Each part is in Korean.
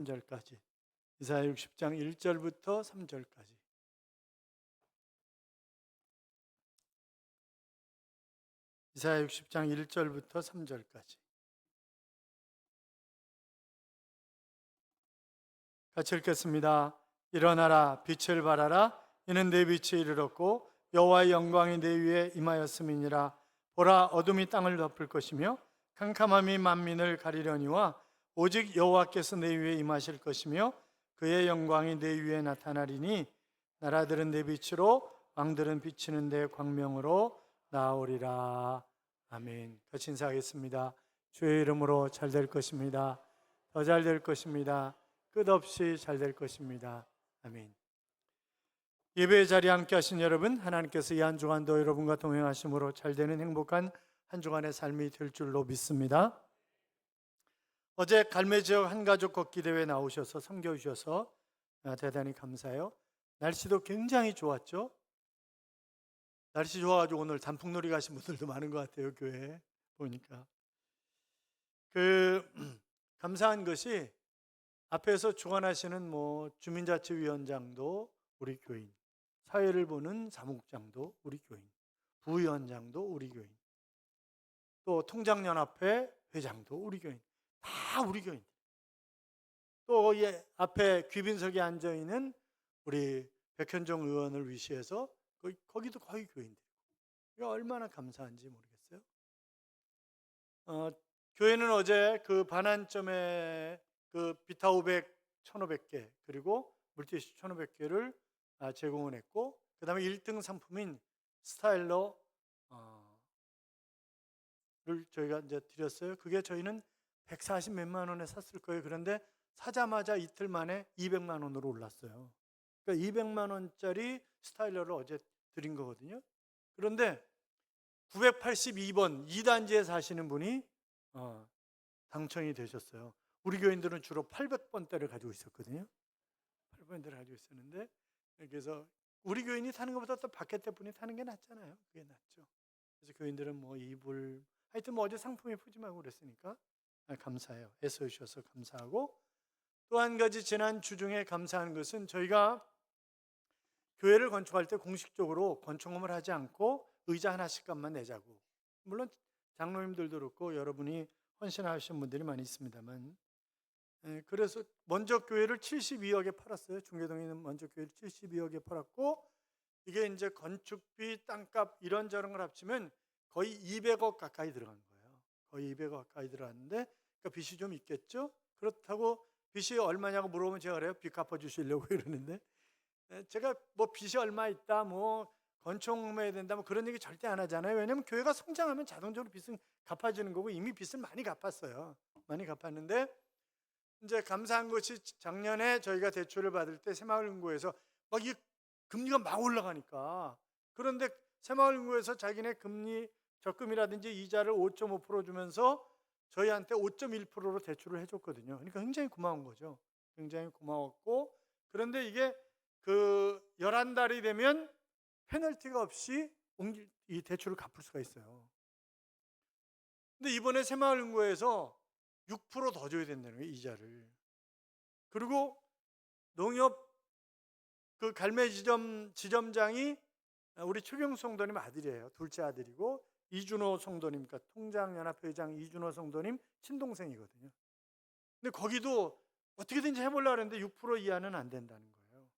3절까지. 이사야 60장 1절부터 3절까지. 이사야 60장 1절부터 3절까지. 같이 읽겠습니다. 일어나라, 빛을 발하라. 이는 내 빛이 이르렀고 여호와의 영광이 내 위에 임하였음이니라. 보라, 어둠이 땅을 덮을 것이며 캄캄함이 만민을 가리려니와 오직 여호와께서 내 위에 임하실 것이며 그의 영광이 내 위에 나타나리니 나라들은 내 빛으로 왕들은 비치는 내 광명으로 나오리라. 아멘. 같이 인사하겠습니다. 주의 이름으로 잘 될 것입니다. 더 잘 될 것입니다. 끝없이 잘 될 것입니다. 아멘. 예배의 자리에 함께 하신 여러분, 하나님께서 이 한 주간도 여러분과 동행하심으로 잘 되는 행복한 한 주간의 삶이 될 줄로 믿습니다. 어제 갈매 지역 한가족 걷기 대회 나오셔서 섬겨주셔서 대단히 감사해요. 날씨도 굉장히 좋았죠. 날씨 좋아가지고 오늘 단풍놀이 가신 분들도 많은 것 같아요. 교회에 보니까. 감사한 것이 앞에서 주관하시는 주민자치위원장도 우리 교인, 사회를 보는 사무국장도 우리 교인, 부위원장도 우리 교인, 또 통장연합회 회장도 우리 교인, 다 우리 교인. 또 앞에 귀빈석에 앉아 있는 우리 백현종 의원을 위시해서 거기도 거의 교인들. 이거 얼마나 감사한지 모르겠어요. 교회는 어제 그 반환점에 비타 500, 1500개 그리고 물티슈 1500개를 제공을 했고, 그 다음에 1등 상품인 스타일러를 저희가 이제 드렸어요. 그게 저희는 140 몇만 원에 샀을 거예요. 그런데 사자마자 이틀 만에 200만 원으로 올랐어요. 그러니까 200만 원짜리 스타일러를 어제 드린 거거든요. 그런데 982번 2단지에 사시는 분이 당첨이 되셨어요. 우리 교인들은 주로 800번대를 가지고 있었거든요. 800번대를 가지고 있었는데, 그래서 우리 교인이 타는 것보다 또 바켓대 분이 타는 게 낫잖아요. 그게 낫죠. 그래서 교인들은 이불, 하여튼 어제 상품이 푸짐하고 그랬으니까 감사해요. 애써주셔서 감사하고, 또 한 가지 지난 주 중에 감사한 것은 저희가 교회를 건축할 때 공식적으로 건축금을 하지 않고 의자 하나씩 값만 내자고. 물론 장로님들도 그렇고 여러분이 헌신하신 분들이 많이 있습니다만, 그래서 먼저 교회를 72억에 팔았어요. 중계동에 있는 먼저 교회를 72억에 팔았고, 이게 이제 건축비, 땅값 이런저런 걸 합치면 거의 200억 가까이 들어간 거예요. 거의 200억 가까이 들어갔는데, 그러니까 빚이 좀 있겠죠. 그렇다고 빚이 얼마냐고 물어보면 제가 그래요. 빚 갚아주시려고 이러는데, 제가 빚이 얼마 있다, 건축해야 된다, 그런 얘기 절대 안 하잖아요. 왜냐하면 교회가 성장하면 자동적으로 빚은 갚아지는 거고, 이미 빚을 많이 갚았어요. 많이 갚았는데, 이제 감사한 것이 작년에 저희가 대출을 받을 때 새마을금고에서 이 금리가 막 올라가니까, 그런데 새마을금고에서 자기네 금리 적금이라든지 이자를 5.5% 주면서 저희한테 5.1%로 대출을 해줬거든요. 그러니까 굉장히 고마운 거죠. 굉장히 고마웠고, 그런데 이게 11달이 되면 페널티가 없이 이 대출을 갚을 수가 있어요. 근데 이번에 새마을금고에서 6%더 줘야 된다는 거예요, 이자를. 그리고 농협 갈매 지점장이 우리 최경 성도님 아들이에요. 둘째 아들이고, 이준호 성도님, 그러니까 통장연합회 회장 이준호 성도님 친동생이거든요. 근데 거기도 어떻게든지 해보려고 했는데 6% 이하는 안 된다는 거예요.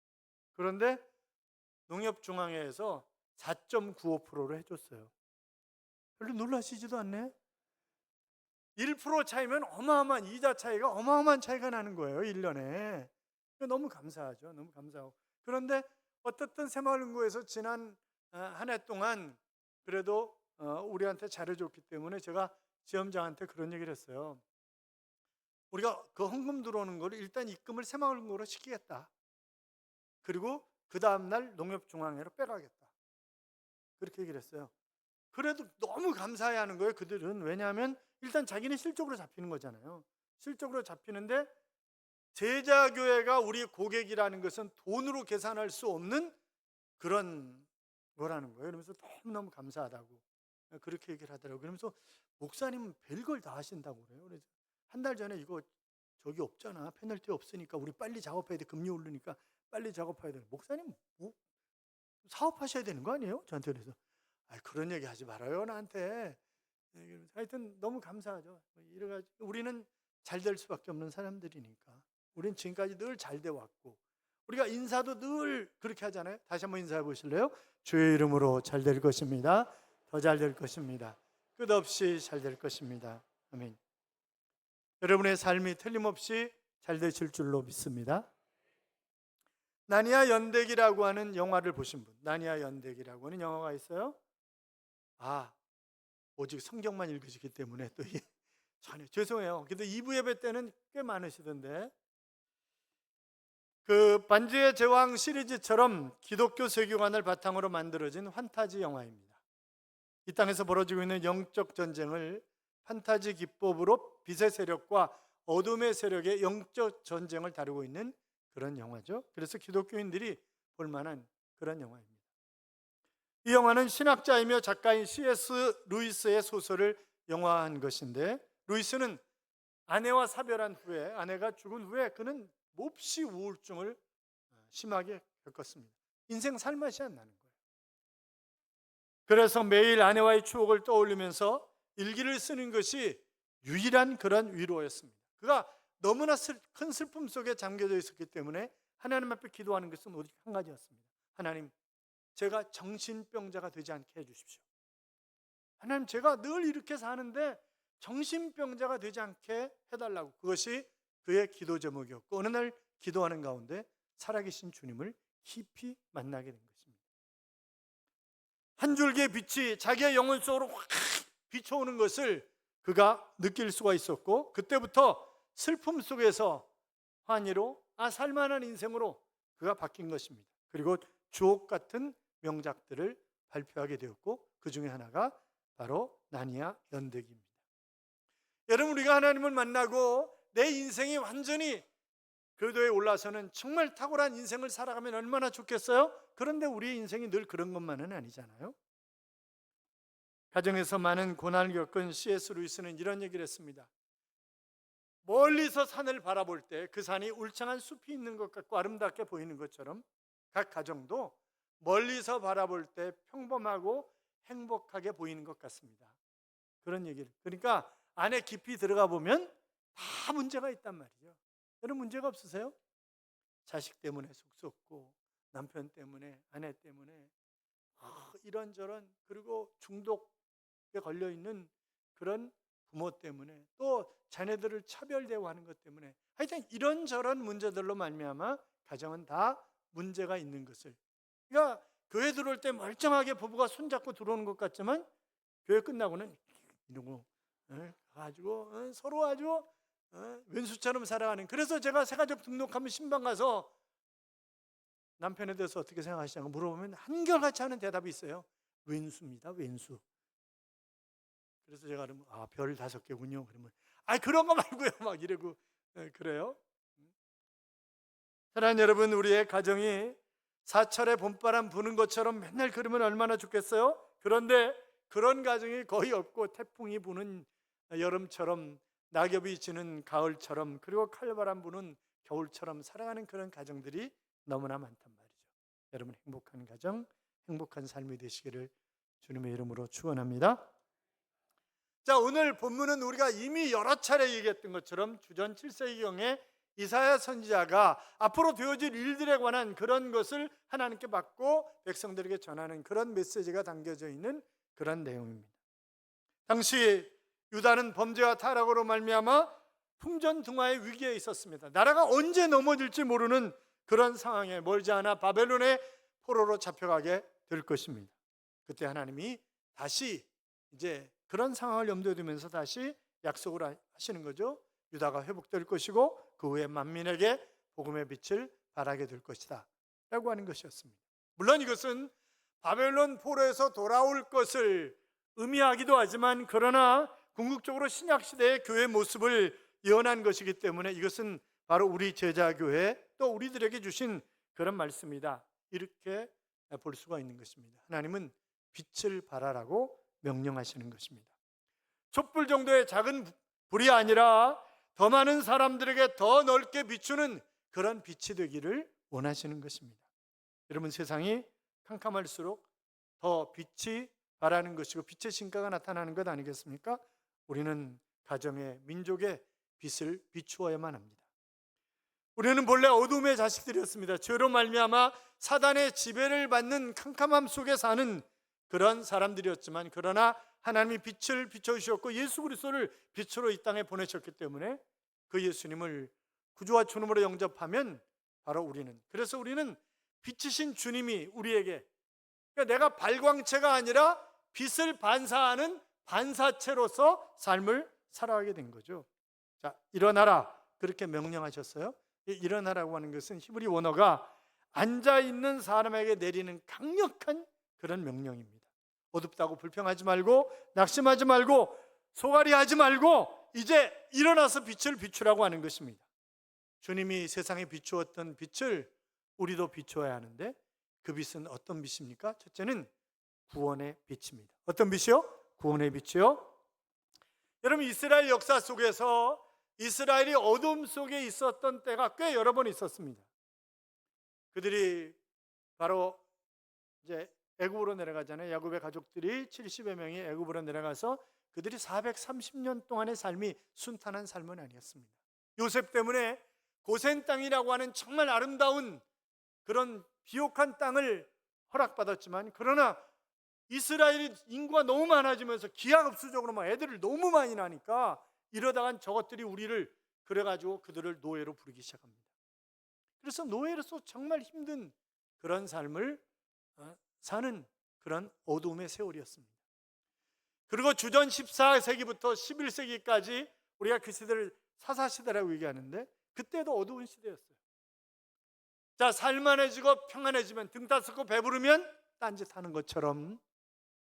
그런데 농협중앙회에서 4.95%로 해줬어요. 별로 놀라시지도 않네. 1% 차이면 어마어마한 이자 차이가 어마어마한 차이가 나는 거예요. 1년에. 너무 감사하죠. 너무 감사하고. 그런데 어떻든 새마을금고에서 지난 한 해 동안 그래도 우리한테 잘해줬기 때문에 제가 지점장한테 그런 얘기를 했어요. 우리가 그 헌금 들어오는 거를 일단 입금을 새마을금고로 시키겠다. 그리고 그 다음날 농협중앙회로 빼가겠다. 그렇게 얘기를 했어요. 그래도 너무 감사해하는 거예요. 그들은. 왜냐하면 일단 자기는 실적으로 잡히는 거잖아요. 실적으로 잡히는데, 제자교회가 우리 고객이라는 것은 돈으로 계산할 수 없는 그런 거라는 거예요. 그러면서 너무너무 감사하다고 그렇게 얘기를 하더라고요. 그러면서 목사님은 별걸 다 하신다고 그래요. 그래서 한 달 전에 이거 저기 없잖아. 페널티 없으니까 우리 빨리 작업해야 돼. 금리 오르니까 빨리 작업해야 돼. 목사님 뭐 사업하셔야 되는 거 아니에요? 저한테 그래서 그런 얘기 하지 말아요 나한테. 하여튼 너무 감사하죠. 이래가지고 우리는 잘 될 수밖에 없는 사람들이니까. 우리는 지금까지 늘 잘 돼 왔고 우리가 인사도 늘 그렇게 하잖아요. 다시 한번 인사해 보실래요? 주의 이름으로 잘 될 것입니다. 더 잘 될 것입니다. 끝없이 잘 될 것입니다. 아멘. 여러분의 삶이 틀림없이 잘 되실 줄로 믿습니다. 나니아 연대기라고 하는 영화를 보신 분, 나니아 연대기라고 하는 영화가 있어요. 오직 성경만 읽으시기 때문에 또 전혀 죄송해요. 근데 2부 예배 때는 꽤 많으시던데 그 반지의 제왕 시리즈처럼 기독교 세계관을 바탕으로 만들어진 판타지 영화입니다. 이 땅에서 벌어지고 있는 영적 전쟁을 판타지 기법으로 빛의 세력과 어둠의 세력의 영적 전쟁을 다루고 있는 그런 영화죠. 그래서 기독교인들이 볼만한 그런 영화입니다. 이 영화는 신학자이며 작가인 C.S. 루이스의 소설을 영화한 것인데 루이스는 아내와 사별한 후에 아내가 죽은 후에 그는 몹시 우울증을 심하게 겪었습니다. 인생 살맛이 안 나는 거예요. 그래서 매일 아내와의 추억을 떠올리면서 일기를 쓰는 것이 유일한 그런 위로였습니다. 그가 너무나 큰 슬픔 속에 잠겨져 있었기 때문에 하나님 앞에 기도하는 것은 오직 한 가지였습니다. 하나님, 제가 정신병자가 되지 않게 해주십시오. 하나님, 제가 늘 이렇게 사는데 정신병자가 되지 않게 해달라고. 그것이 그의 기도 제목이었고 어느 날 기도하는 가운데 살아계신 주님을 깊이 만나게 된 것입니다. 한 줄기의 빛이 자기의 영혼 속으로 확 비춰오는 것을 그가 느낄 수가 있었고 그때부터 슬픔 속에서 환희로 살만한 인생으로 그가 바뀐 것입니다. 그리고 주옥 같은 명작들을 발표하게 되었고 그 중에 하나가 바로 나니아 연대기입니다. 여러분, 우리가 하나님을 만나고 내 인생이 완전히 궤도에 올라서는 정말 탁월한 인생을 살아가면 얼마나 좋겠어요? 그런데 우리의 인생이 늘 그런 것만은 아니잖아요. 가정에서 많은 고난을 겪은 C.S. 루이스는 이런 얘기를 했습니다. 멀리서 산을 바라볼 때 그 산이 울창한 숲이 있는 것 같고 아름답게 보이는 것처럼 각 가정도 멀리서 바라볼 때 평범하고 행복하게 보이는 것 같습니다. 그런 얘기를. 그러니까 안에 깊이 들어가 보면 다 문제가 있단 말이죠. 여러분, 문제가 없으세요? 자식 때문에 속 썩고 남편 때문에 아내 때문에 이런저런, 그리고 중독에 걸려있는 그런 부모 때문에 또 자녀들을 차별 대우하는 것 때문에 하여튼 이런저런 문제들로 말미암아 가정은 다 문제가 있는 것을, 그러니까 교회 들어올 때 멀쩡하게 부부가 손잡고 들어오는 것 같지만 교회 끝나고는 이러고 가지고 서로 아주 왼수처럼 살아가는. 그래서 제가 새가족 등록하면 신방 가서 남편에 대해서 어떻게 생각하시냐고 물어보면 한결같이 하는 대답이 있어요. 왼수입니다, 왼수. 그래서 제가 그러면 별 5개군요. 그러면 그런 거 말고요 막 이러고 그래요. 사랑하는 여러분, 우리의 가정이 사철에 봄바람 부는 것처럼 맨날 그러면 얼마나 좋겠어요? 그런데 그런 가정이 거의 없고 태풍이 부는 여름처럼 낙엽이 지는 가을처럼 그리고 칼바람 부는 겨울처럼 살아가는 그런 가정들이 너무나 많단 말이죠. 여러분, 행복한 가정, 행복한 삶이 되시기를 주님의 이름으로 축원합니다. 자, 오늘 본문은 우리가 이미 여러 차례 얘기했던 것처럼 주전 7세기경에 이사야 선지자가 앞으로 되어질 일들에 관한 그런 것을 하나님께 받고 백성들에게 전하는 그런 메시지가 담겨져 있는 그런 내용입니다. 당시 유다는 범죄와 타락으로 말미암아 풍전등화의 위기에 있었습니다. 나라가 언제 넘어질지 모르는 그런 상황에 멀지 않아 바벨론의 포로로 잡혀가게 될 것입니다. 그때 하나님이 다시 이제 그런 상황을 염두에 두면서 다시 약속을 하시는 거죠. 유다가 회복될 것이고 그 후에 만민에게 복음의 빛을 발하게 될 것이다 라고 하는 것이었습니다. 물론 이것은 바벨론 포로에서 돌아올 것을 의미하기도 하지만 그러나 궁극적으로 신약시대의 교회의 모습을 예언한 것이기 때문에 이것은 바로 우리 제자교회 또 우리들에게 주신 그런 말씀이다, 이렇게 볼 수가 있는 것입니다. 하나님은 빛을 발하라고 명령하시는 것입니다. 촛불 정도의 작은 불이 아니라 더 많은 사람들에게 더 넓게 비추는 그런 빛이 되기를 원하시는 것입니다. 여러분, 세상이 캄캄할수록 더 빛이 바라는 것이고 빛의 신가가 나타나는 것 아니겠습니까? 우리는 가정의, 민족의 빛을 비추어야만 합니다. 우리는 본래 어둠의 자식들이었습니다. 죄로 말미암아 사단의 지배를 받는 캄캄함 속에 사는 그런 사람들이었지만, 그러나 하나님이 빛을 비춰주셨고 예수 그리스도를 빛으로 이 땅에 보내셨기 때문에 그 예수님을 구주와 주님으로 영접하면 바로 그래서 우리는 빛이신 주님이 우리에게, 그러니까 내가 발광체가 아니라 빛을 반사하는 반사체로서 삶을 살아가게 된 거죠. 자, 일어나라, 그렇게 명령하셨어요. 일어나라고 하는 것은 히브리 원어가 앉아있는 사람에게 내리는 강력한 그런 명령입니다. 어둡다고 불평하지 말고, 낙심하지 말고, 소갈이하지 말고 이제 일어나서 빛을 비추라고 하는 것입니다. 주님이 세상에 비추었던 빛을 우리도 비추어야 하는데, 그 빛은 어떤 빛입니까? 첫째는 구원의 빛입니다. 어떤 빛이요? 구원의 빛이요. 여러분, 이스라엘 역사 속에서 이스라엘이 어둠 속에 있었던 때가 꽤 여러 번 있었습니다. 그들이 바로 이제 애굽으로 내려가잖아요. 야곱의 가족들이 70여 명이 애굽으로 내려가서 그들이 430년 동안의 삶이 순탄한 삶은 아니었습니다. 요셉 때문에 고센 땅이라고 하는 정말 아름다운 그런 비옥한 땅을 허락받았지만, 그러나 이스라엘이 인구가 너무 많아지면서 기하급수적으로 막 애들을 너무 많이 낳으니까 이러다간 저것들이 우리를, 그래가지고 그들을 노예로 부르기 시작합니다. 그래서 노예로서 정말 힘든 그런 삶을 사는 그런 어두움의 세월이었습니다. 그리고 주전 14세기부터 11세기까지 우리가 그 시대를 사사시대라고 얘기하는데, 그때도 어두운 시대였어요. 자, 살만해지고 평안해지면, 등 따숩고 배부르면 딴짓하는 것처럼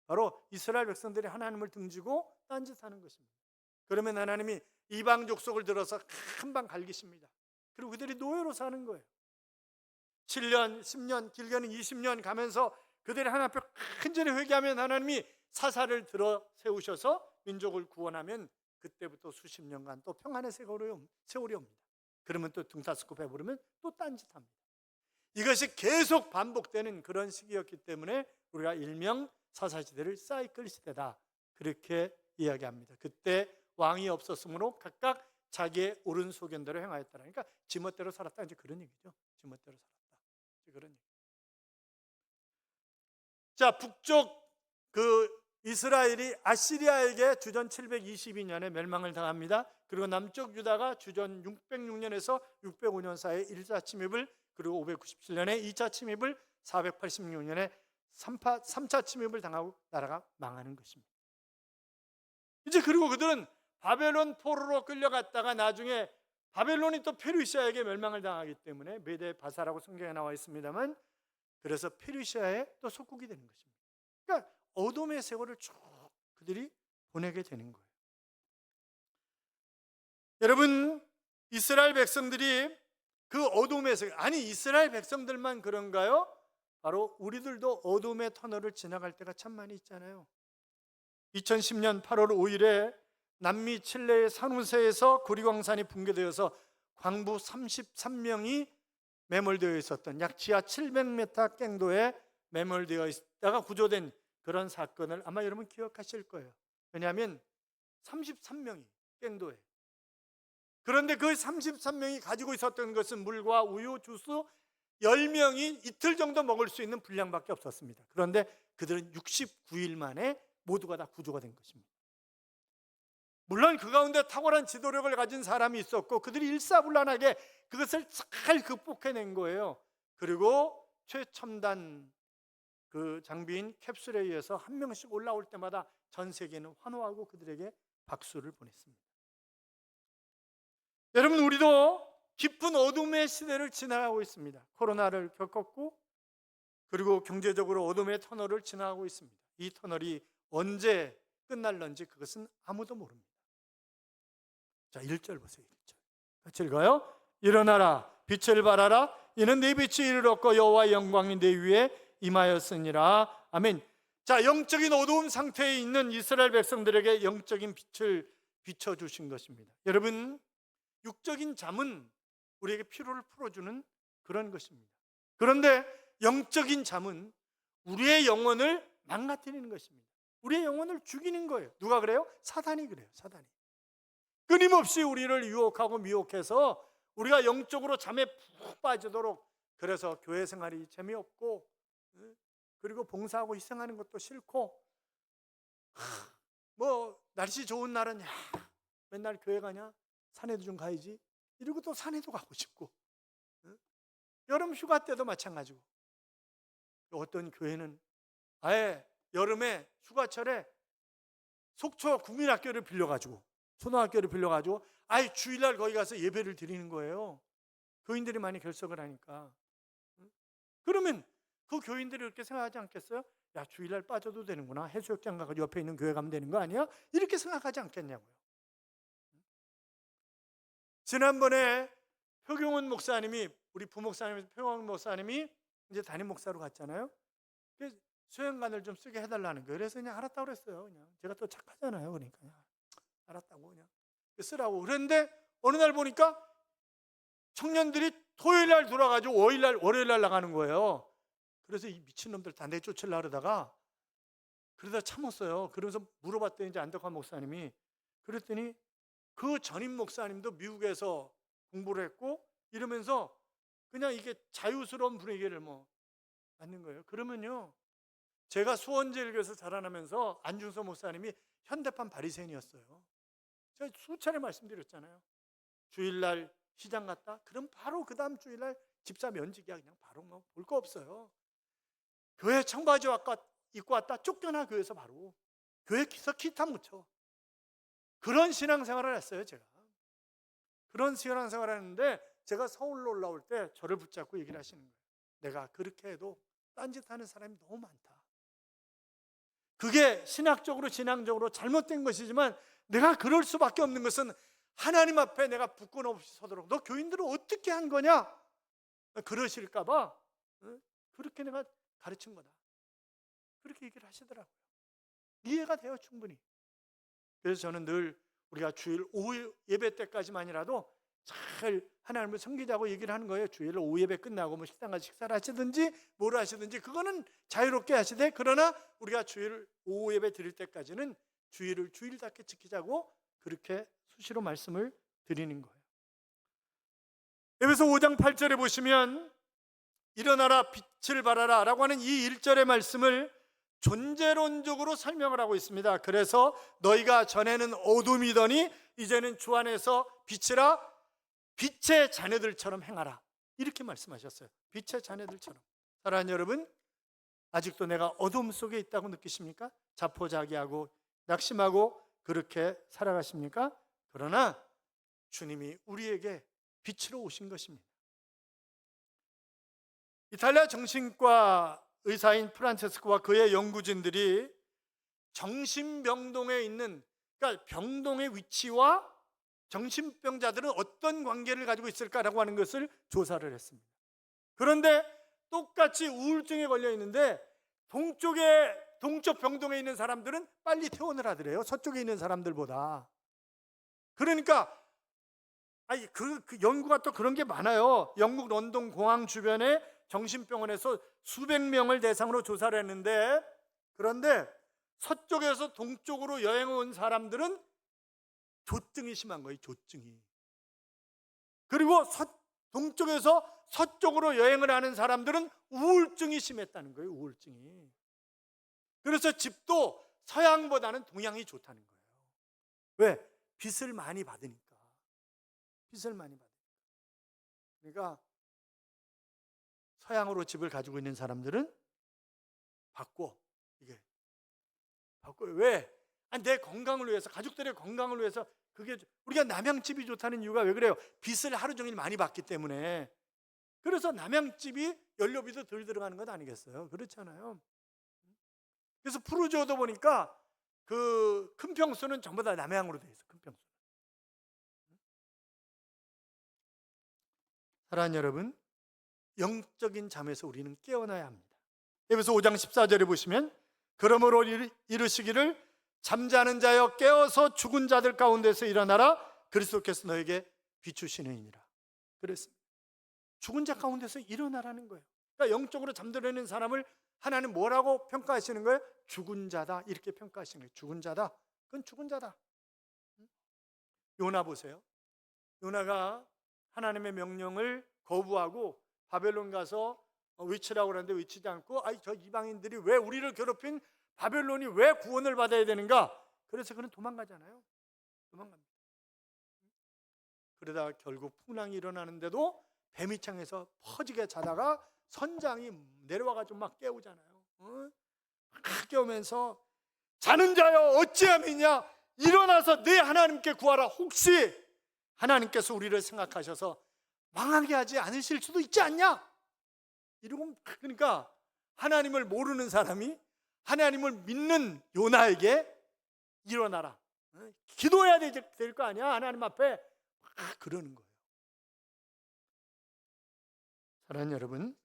바로 이스라엘 백성들이 하나님을 등지고 딴짓하는 것입니다. 그러면 하나님이 이방 족속을 들어서 금방 갈기십니다. 그리고 그들이 노예로 사는 거예요. 7년, 10년, 길게는 20년 가면서 그들이 하나님 앞에 간절히 회개하면 하나님이 사사를 들어 세우셔서 민족을 구원하면, 그때부터 수십 년간 또 평안의 세월이 옵니다. 그러면 또 등 따숩고 배부르면 또 딴짓합니다. 이것이 계속 반복되는 그런 시기였기 때문에 우리가 일명 사사시대를 사이클 시대다, 그렇게 이야기합니다. 그때 왕이 없었으므로 각각 자기의 옳은 소견대로 행하였다. 그러니까 지멋대로 살았다, 이제 그런 얘기죠. 지멋대로 살았다, 이제 그런 얘기. 자, 북쪽 이스라엘이 아시리아에게 주전 722년에 멸망을 당합니다. 그리고 남쪽 유다가 주전 606년에서 605년 사이에 1차 침입을, 그리고 597년에 2차 침입을, 486년에 3차 침입을 당하고 나라가 망하는 것입니다. 이제 그리고 그들은 바벨론 포로로 끌려갔다가 나중에 바벨론이 또 페르시아에게 멸망을 당하기 때문에 메데 바사라고 성경에 나와 있습니다만, 그래서 페르시아에 또 속국이 되는 것입니다. 그러니까 어둠의 세월을 쭉 그들이 보내게 되는 거예요. 여러분, 이스라엘 백성들이 그 어둠의 세월, 아니 이스라엘 백성들만 그런가요? 바로 우리들도 어둠의 터널을 지나갈 때가 참 많이 있잖아요. 2010년 8월 5일에 남미 칠레의 산호세에서 구리광산이 붕괴되어서 광부 33명이 매몰되어 있었던, 약 지하 700m 갱도에 매몰되어 있다가 구조된 그런 사건을 아마 여러분 기억하실 거예요. 왜냐하면 33명이 갱도에, 그런데 그 33명이 가지고 있었던 것은 물과 우유, 주스 10명이 이틀 정도 먹을 수 있는 분량밖에 없었습니다. 그런데 그들은 69일 만에 모두가 다 구조가 된 것입니다. 물론 그 가운데 탁월한 지도력을 가진 사람이 있었고 그들이 일사불란하게 그것을 잘 극복해낸 거예요. 그리고 최첨단 그 장비인 캡슐에 의해서 한 명씩 올라올 때마다 전 세계는 환호하고 그들에게 박수를 보냈습니다. 여러분, 우리도 깊은 어둠의 시대를 지나가고 있습니다. 코로나를 겪었고, 그리고 경제적으로 어둠의 터널을 지나가고 있습니다. 이 터널이 언제 끝날런지 그것은 아무도 모릅니다. 자, 1절 보세요. 1절 같이 읽어요. 일어나라, 빛을 발하라. 이는 네 빛이 이르렀고 여호와의 영광이 네 위에 임하였으니라. 아멘. 자, 영적인 어두운 상태에 있는 이스라엘 백성들에게 영적인 빛을 비춰주신 것입니다. 여러분, 육적인 잠은 우리에게 피로를 풀어주는 그런 것입니다. 그런데 영적인 잠은 우리의 영혼을 망가뜨리는 것입니다. 우리의 영혼을 죽이는 거예요. 누가 그래요? 사단이 그래요. 사단이. 끊임없이 우리를 유혹하고 미혹해서 우리가 영적으로 잠에 푹 빠지도록, 그래서 교회 생활이 재미없고, 그리고 봉사하고 희생하는 것도 싫고, 뭐 날씨 좋은 날은 야 맨날 교회 가냐? 산에도 좀 가야지. 이러고 또 산에도 가고 싶고, 여름 휴가 때도 마찬가지고, 어떤 교회는 아예 여름에 휴가철에 속초 국민학교를 빌려가지고, 초등학교를 빌려가지고 아예 주일날 거기 가서 예배를 드리는 거예요. 교인들이 많이 결석을 하니까. 그러면 그 교인들이 이렇게 생각하지 않겠어요? 야, 주일날 빠져도 되는구나, 해수욕장 가서 옆에 있는 교회 가면 되는 거 아니야? 이렇게 생각하지 않겠냐고요. 지난번에 표경원 목사님이, 우리 부목사님 표경원 목사님이 이제 담임 목사로 갔잖아요. 수행관을 좀 쓰게 해달라는 거예요. 그래서 그냥 알았다고 그랬어요. 그냥 제가 또 착하잖아요. 그러니까 그냥 알았다고 그냥 쓰라고. 그런데 어느 날 보니까 청년들이 토요일날 돌아가지고 월요일날 나가는 거예요. 그래서 이 미친놈들 다 내쫓으려고 그러다 참았어요. 그러면서 물어봤더니 이제 안덕환 목사님이, 그랬더니 그 전임 목사님도 미국에서 공부를 했고 이러면서 그냥 이게 자유스러운 분위기를 맞는 거예요. 그러면요, 제가 수원제일교에서 자라나면서 안중서 목사님이 현대판 바리새인이었어요. 제가 수차례 말씀드렸잖아요. 주일날 시장 갔다? 그럼 바로 그 다음 주일날 집사 면직이야. 그냥 바로 볼 거 없어요. 교회 청바지 입고 왔다? 쫓겨나. 교회에서 바로 교회에서 기타 묻혀. 그런 신앙생활을 했어요. 제가 그런 신앙생활을 했는데, 제가 서울로 올라올 때 저를 붙잡고 얘기를 하시는 거예요. 내가 그렇게 해도 딴짓하는 사람이 너무 많다. 그게 신학적으로 진앙적으로 잘못된 것이지만 내가 그럴 수밖에 없는 것은 하나님 앞에 내가 부끄럼 없이 서도록, 너 교인들을 어떻게 한 거냐? 그러실까 봐 그렇게 내가 가르친 거다. 그렇게 얘기를 하시더라고요. 이해가 돼요, 충분히. 그래서 저는 늘 우리가 주일 오후 예배 때까지만이라도 잘 하나님을 섬기자고 얘기를 하는 거예요. 주일 오후 예배 끝나고 식당 가서 식사를 하시든지 뭘 하시든지 그거는 자유롭게 하시되, 그러나 우리가 주일 오후 예배 드릴 때까지는 주일을 주일답게 지키자고 그렇게 수시로 말씀을 드리는 거예요. 에베소 5장 8절에 보시면 일어나라 빛을 발하라 라고 하는 이 1절의 말씀을 존재론적으로 설명을 하고 있습니다. 그래서 너희가 전에는 어둠이더니 이제는 주 안에서 빛이라, 빛의 자녀들처럼 행하라, 이렇게 말씀하셨어요. 빛의 자녀들처럼. 사랑하는 여러분, 아직도 내가 어둠 속에 있다고 느끼십니까? 자포자기하고 낙심하고 그렇게 살아가십니까? 그러나 주님이 우리에게 빛으로 오신 것입니다. 이탈리아 정신과 의사인 프란체스코와 그의 연구진들이 정신병동에 있는, 그러니까 병동의 위치와 정신병자들은 어떤 관계를 가지고 있을까라고 하는 것을 조사를 했습니다. 그런데 똑같이 우울증에 걸려 있는데 동쪽 병동에 있는 사람들은 빨리 퇴원을 하더래요. 서쪽에 있는 사람들보다. 그러니까 그 연구가 또 그런 게 많아요. 영국 런던 공항 주변에 정신병원에서 수백 명을 대상으로 조사를 했는데, 그런데 서쪽에서 동쪽으로 여행 온 사람들은 조증이 심한 거예요. 조증이. 그리고 동쪽에서 서쪽으로 여행을 하는 사람들은 우울증이 심했다는 거예요. 우울증이. 그래서 집도 서양보다는 동양이 좋다는 거예요. 왜? 빛을 많이 받으니까. 빛을 많이 받으니까. 그러니까 서양으로 집을 가지고 있는 사람들은 바꿔. 왜? 내 건강을 위해서, 가족들의 건강을 위해서. 그게 우리가 남양집이 좋다는 이유가 왜 그래요? 빛을 하루 종일 많이 받기 때문에. 그래서 남양집이 연료비도 덜 들어가는 것 아니겠어요? 그렇잖아요. 그래서 푸르지오도 보니까 그 큰 평수는 전부 다 남양으로 돼 있어. 큰 평수. 사랑하는 여러분, 영적인 잠에서 우리는 깨어나야 합니다. 에베소 5장 14절에 보시면, 그러므로 이르시기를 잠자는 자여 깨어서 죽은 자들 가운데서 일어나라, 그리스도께서 너에게 비추시느니라 그랬습니다. 죽은 자 가운데서 일어나라는 거예요. 그러니까 영적으로 잠들어 있는 사람을 하나님 뭐라고 평가하시는 거예요? 죽은 자다 이렇게 평가하시는 거예요. 죽은 자다. 그건 죽은 자다. 요나 보세요. 요나가 하나님의 명령을 거부하고 바벨론 가서 위치라고 그러는데 위치지 않고 저 이방인들이 왜 우리를 괴롭힌 바벨론이 왜 구원을 받아야 되는가? 그래서 그는 도망가잖아요. 도망갑니다. 그러다가 결국 풍랑이 일어나는데도 뱀이창에서 퍼지게 자다가 선장이 내려와가지고 막 깨우잖아요. 막 깨우면서 자는 자여 어찌함이냐 일어나서 내 하나님께 구하라. 혹시 하나님께서 우리를 생각하셔서 망하게 하지 않으실 수도 있지 않냐? 이러고 그러니까 하나님을 모르는 사람이 하나님을 믿는 요나에게 일어나라. 기도해야 될 거 아니야? 하나님 앞에 그러는 거예요. 사랑하는 여러분,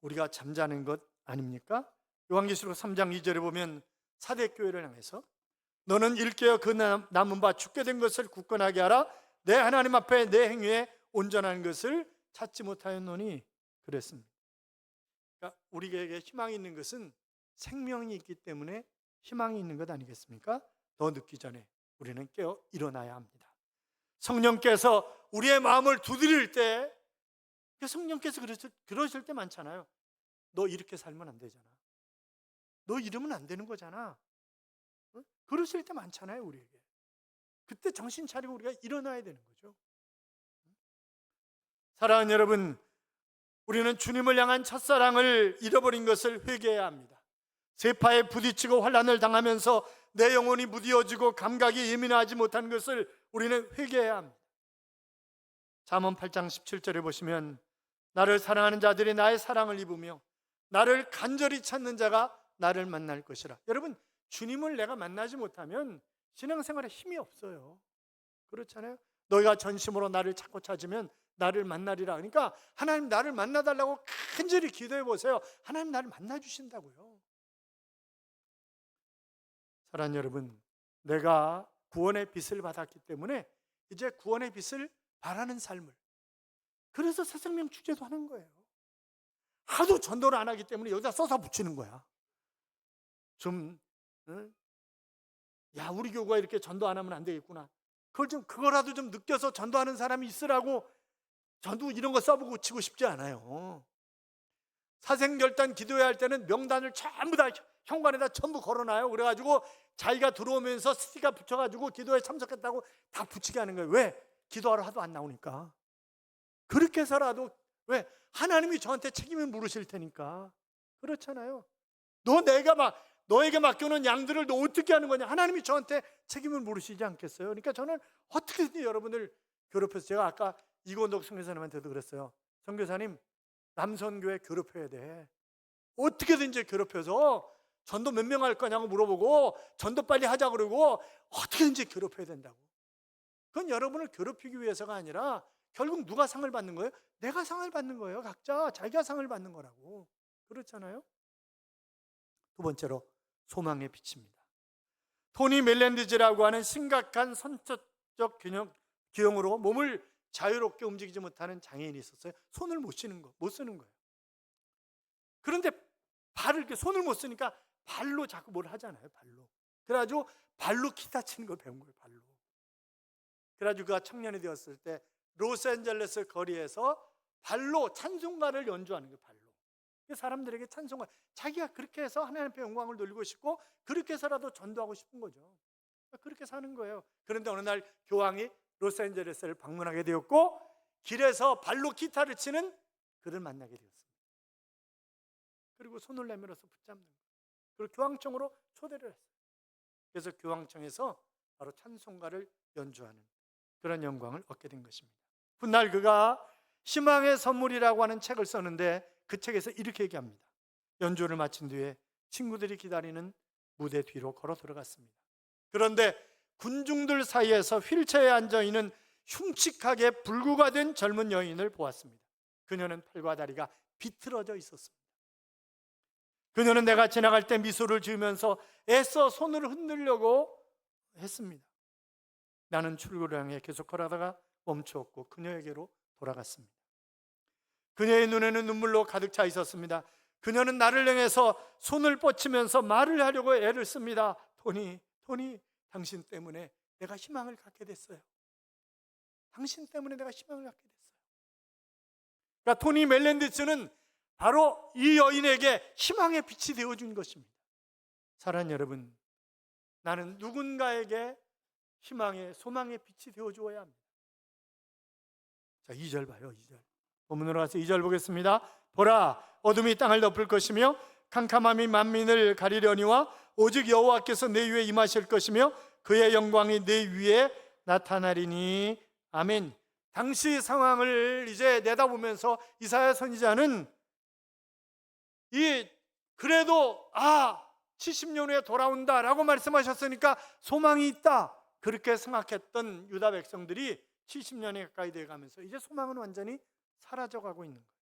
우리가 잠자는 것 아닙니까? 요한계시록 3장 2절에 보면 사대교회를 향해서 너는 일깨어 그 남은 바 죽게 된 것을 굳건하게 하라. 내 하나님 앞에 내 행위에 온전한 것을 찾지 못하였노니 그랬습니다. 그러니까 우리에게 희망이 있는 것은 생명이 있기 때문에 희망이 있는 것 아니겠습니까? 더 늦기 전에 우리는 깨어 일어나야 합니다. 성령께서 우리의 마음을 두드릴 때 성령께서 그러실 때 많잖아요. 너 이렇게 살면 안 되잖아. 너 이러면 안 되는 거잖아. 그러실 때 많잖아요, 우리에게. 그때 정신 차리고 우리가 일어나야 되는 거죠. 사랑하는 여러분, 우리는 주님을 향한 첫사랑을 잃어버린 것을 회개해야 합니다. 세파에 부딪히고 환난을 당하면서 내 영혼이 무디어지고 감각이 예민하지 못한 것을 우리는 회개해야 합니다. 잠언 8장 17절에 보시면 나를 사랑하는 자들이 나의 사랑을 입으며 나를 간절히 찾는 자가 나를 만날 것이라. 여러분, 주님을 내가 만나지 못하면 신앙생활에 힘이 없어요. 그렇잖아요. 너희가 전심으로 나를 찾고 찾으면 나를 만나리라. 그러니까 하나님 나를 만나달라고 간절히 기도해 보세요. 하나님 나를 만나주신다고요. 사랑하는 여러분, 내가 구원의 빛을 받았기 때문에 이제 구원의 빛을 바라는 삶을, 그래서 새생명 축제도 하는 거예요. 하도 전도를 안 하기 때문에 여기다 써서 붙이는 거야. 우리 교구가 이렇게 전도 안 하면 안 되겠구나. 그거라도 좀 느껴서 전도하는 사람이 있으라고 전도 이런 거 써보고 붙이고 싶지 않아요. 사생결단 기도해야 할 때는 명단을 전부 다 현관에다 전부 걸어놔요. 그래가지고 자기가 들어오면서 스티커 붙여가지고 기도에 참석했다고 다 붙이게 하는 거예요. 왜? 기도하러 하도 안 나오니까. 그렇게 해서라도 왜? 하나님이 저한테 책임을 물으실 테니까. 그렇잖아요. 너에게 맡겨놓은 양들을 너 어떻게 하는 거냐? 하나님이 저한테 책임을 물으시지 않겠어요? 그러니까 저는 어떻게든지 여러분을 괴롭혀서, 제가 아까 이건덕 선교사님한테도 그랬어요. 선교사님, 남선교회 괴롭혀야 돼. 어떻게든지 괴롭혀서 전도 몇 명 할 거냐고 물어보고 전도 빨리 하자 그러고 어떻게든지 괴롭혀야 된다고. 그건 여러분을 괴롭히기 위해서가 아니라 결국 누가 상을 받는 거예요? 내가 상을 받는 거예요. 각자 자기가 상을 받는 거라고. 그렇잖아요. 두 번째로 소망의 빛입니다. 토니 멜렌디즈라고 하는 심각한 선천적 기형으로 몸을 자유롭게 움직이지 못하는 장애인이 있었어요. 손을 못 쓰는 거예요. 그런데 손을 못 쓰니까 발로 자꾸 뭘 하잖아요. 발로. 그래가지고 발로 기타 치는 걸 배운 거예요. 발로. 그래가지고 그가 청년이 되었을 때 로스앤젤레스 거리에서 발로 찬송가를 연주하는 거예요. 발로. 사람들에게 찬송가, 자기가 그렇게 해서 하나님 앞에 영광을 돌리고 싶고 그렇게 해서라도 전도하고 싶은 거죠. 그렇게 사는 거예요. 그런데 어느 날 교황이 로스앤젤레스를 방문하게 되었고 길에서 발로 기타를 치는 그를 만나게 되었습니다. 그리고 손을 내밀어서 붙잡는 거예요. 그리고 교황청으로 초대를 했어요. 그래서 교황청에서 바로 찬송가를 연주하는 그런 영광을 얻게 된 것입니다. 훗날 그가 희망의 선물이라고 하는 책을 썼는데 그 책에서 이렇게 얘기합니다. 연주를 마친 뒤에 친구들이 기다리는 무대 뒤로 걸어 들어갔습니다. 그런데 군중들 사이에서 휠체어에 앉아있는 흉측하게 불구가 된 젊은 여인을 보았습니다. 그녀는 팔과 다리가 비틀어져 있었습니다. 그녀는 내가 지나갈 때 미소를 지으면서 애써 손을 흔들려고 했습니다. 나는 출구를 향해 계속 걸어가다가 멈추었고 그녀에게로 돌아갔습니다. 그녀의 눈에는 눈물로 가득 차 있었습니다. 그녀는 나를 향해서 손을 뻗치면서 말을 하려고 애를 씁니다. 토니, 당신 때문에 내가 희망을 갖게 됐어요. 당신 때문에 내가 희망을 갖게 됐어요. 그러니까 토니 멜렌디스는 바로 이 여인에게 희망의 빛이 되어준 것입니다. 사랑하는 여러분, 나는 누군가에게 희망의, 소망의 빛이 되어주어야 합니다. 자, 2절 봐요. 2절. 본문으로 가서 2절 보겠습니다. 보라, 어둠이 땅을 덮을 것이며 캄캄함이 만민을 가리려니와 오직 여호와께서 내 위에 임하실 것이며 그의 영광이 내 위에 나타나리니. 아멘. 당시 상황을 이제 내다보면서 이사야 선지자는 그래도 70년 후에 돌아온다라고 말씀하셨으니까 소망이 있다, 그렇게 생각했던 유다 백성들이 70년이 가까이 돼가면서 이제 소망은 완전히 사라져가고 있는 거예요.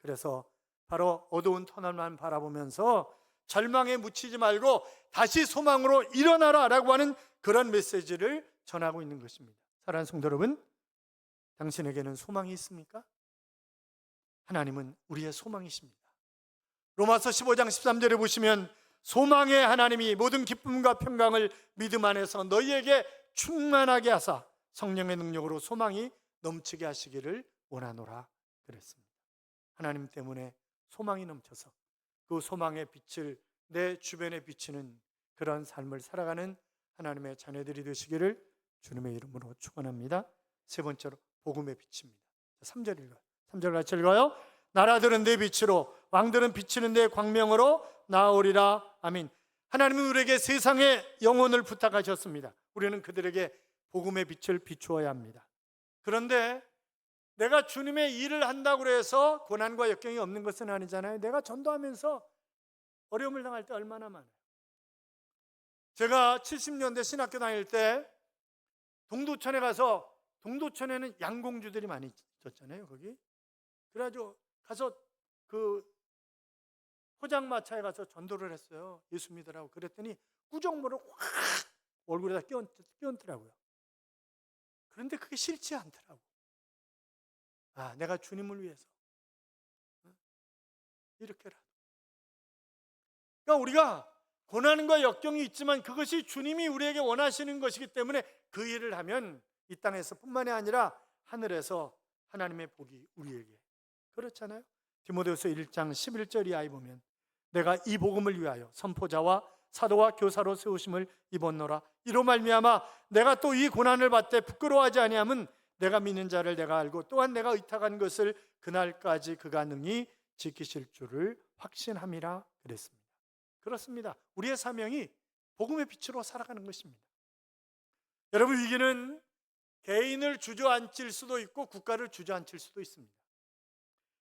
그래서 바로 어두운 터널만 바라보면서 절망에 묻히지 말고 다시 소망으로 일어나라 라고 하는 그런 메시지를 전하고 있는 것입니다. 사랑하는 성도 여러분, 당신에게는 소망이 있습니까? 하나님은 우리의 소망이십니다. 로마서 15장 13절에 보시면 소망의 하나님이 모든 기쁨과 평강을 믿음 안에서 너희에게 충만하게 하사 성령의 능력으로 소망이 넘치게 하시기를 원하노라 그랬습니다. 하나님 때문에 소망이 넘쳐서 그 소망의 빛을 내 주변에 비치는 그런 삶을 살아가는 하나님의 자녀들이 되시기를 주님의 이름으로 축원합니다. 세 번째로 복음의 빛입니다. 3절 읽어요. 3절 같이 읽어요. 나라들은 내 빛으로, 왕들은 비치는 내 광명으로 나오리라. 아멘. 하나님은 우리에게 세상의 영혼을 부탁하셨습니다. 우리는 그들에게 복음의 빛을 비추어야 합니다. 그런데 내가 주님의 일을 한다고 해서 고난과 역경이 없는 것은 아니잖아요. 내가 전도하면서 어려움을 당할 때 얼마나 많아요. 제가 70년대 신학교 다닐 때 동두천에 가서, 동두천에는 양공주들이 많이 있었잖아요. 거기 그래가지고 가서 그 포장마차에 가서 전도를 했어요. 예수 믿으라고. 그랬더니 꾸정물을 확 얼굴에다 끼얹더라고요. 그런데 그게 싫지 않더라고. 내가 주님을 위해서 이렇게라도. 그러니까 우리가 고난과 역경이 있지만 그것이 주님이 우리에게 원하시는 것이기 때문에 그 일을 하면 이 땅에서 뿐만이 아니라 하늘에서 하나님의 복이 우리에게. 그렇잖아요. 디모데후서 1장 11절 이하에 보면 내가 이 복음을 위하여 선포자와 사도와 교사로 세우심을 입었노라. 이로 말미암아 내가 또 이 고난을 받되 부끄러워하지 아니함은 내가 믿는 자를 내가 알고 또한 내가 의탁한 것을 그날까지 그가 능히 지키실 줄을 확신함이라 그랬습니다. 그렇습니다. 우리의 사명이 복음의 빛으로 살아가는 것입니다. 여러분, 위기는 개인을 주저앉힐 수도 있고 국가를 주저앉힐 수도 있습니다.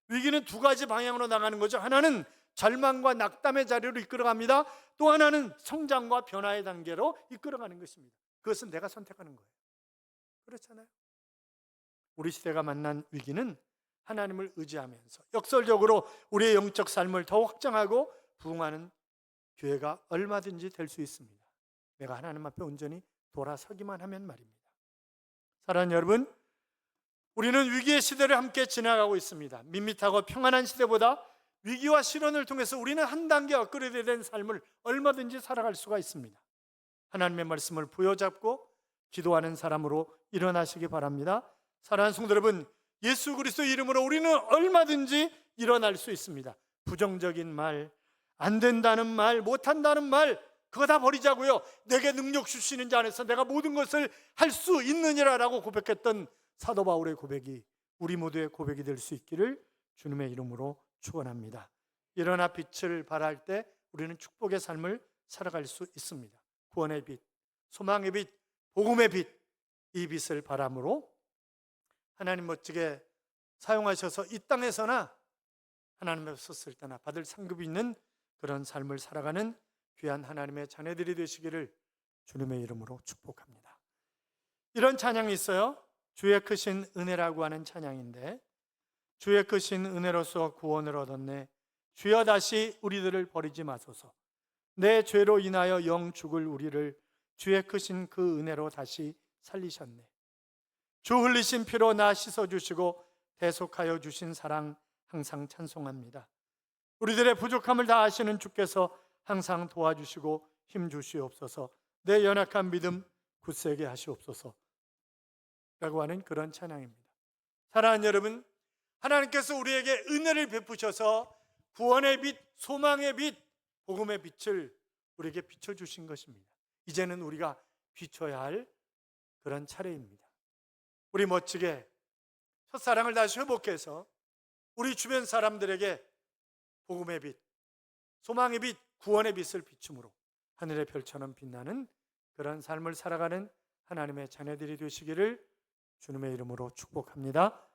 위기는 두 가지 방향으로 나가는 거죠. 하나는 절망과 낙담의 자리로 이끌어갑니다. 또 하나는 성장과 변화의 단계로 이끌어가는 것입니다. 그것은 내가 선택하는 거예요. 그렇잖아요. 우리 시대가 만난 위기는 하나님을 의지하면서 역설적으로 우리의 영적 삶을 더 확장하고 부흥하는 기회가 얼마든지 될 수 있습니다. 내가 하나님 앞에 온전히 돌아서기만 하면 말입니다. 사랑하는 여러분, 우리는 위기의 시대를 함께 지나가고 있습니다. 밋밋하고 평안한 시대보다 위기와 시련을 통해서 우리는 한 단계 업그레이드 된 삶을 얼마든지 살아갈 수가 있습니다. 하나님의 말씀을 부여잡고 기도하는 사람으로 일어나시기 바랍니다. 사랑하는 성도 여러분, 예수 그리스도 이름으로 우리는 얼마든지 일어날 수 있습니다. 부정적인 말, 안 된다는 말, 못한다는 말, 그거 다 버리자고요. 내게 능력 주시는 자 안에서 내가 모든 것을 할 수 있느니라라고 고백했던 사도 바울의 고백이 우리 모두의 고백이 될 수 있기를 주님의 이름으로 축원합니다. 일어나 빛을 발할 때 우리는 축복의 삶을 살아갈 수 있습니다. 구원의 빛, 소망의 빛, 복음의 빛, 이 빛을 바람으로 하나님 멋지게 사용하셔서 이 땅에서나 하나님 앞에 섰을 때나 받을 상급이 있는 그런 삶을 살아가는 귀한 하나님의 자녀들이 되시기를 주님의 이름으로 축복합니다. 이런 찬양이 있어요. 주의 크신 은혜라고 하는 찬양인데, 주의 크신 은혜로서 구원을 얻었네. 주여 다시 우리들을 버리지 마소서. 내 죄로 인하여 영 죽을 우리를 주의 크신 그 은혜로 다시 살리셨네. 주 흘리신 피로 나 씻어주시고 대속하여 주신 사랑 항상 찬송합니다. 우리들의 부족함을 다 아시는 주께서 항상 도와주시고 힘주시옵소서. 내 연약한 믿음 굳세게 하시옵소서 라고 하는 그런 찬양입니다. 사랑하는 여러분, 하나님께서 우리에게 은혜를 베푸셔서 구원의 빛, 소망의 빛, 복음의 빛을 우리에게 비춰주신 것입니다. 이제는 우리가 비춰야 할 그런 차례입니다. 우리 멋지게 첫사랑을 다시 회복해서 우리 주변 사람들에게 복음의 빛, 소망의 빛, 구원의 빛을 비춤으로 하늘의 별처럼 빛나는 그런 삶을 살아가는 하나님의 자녀들이 되시기를 주님의 이름으로 축복합니다.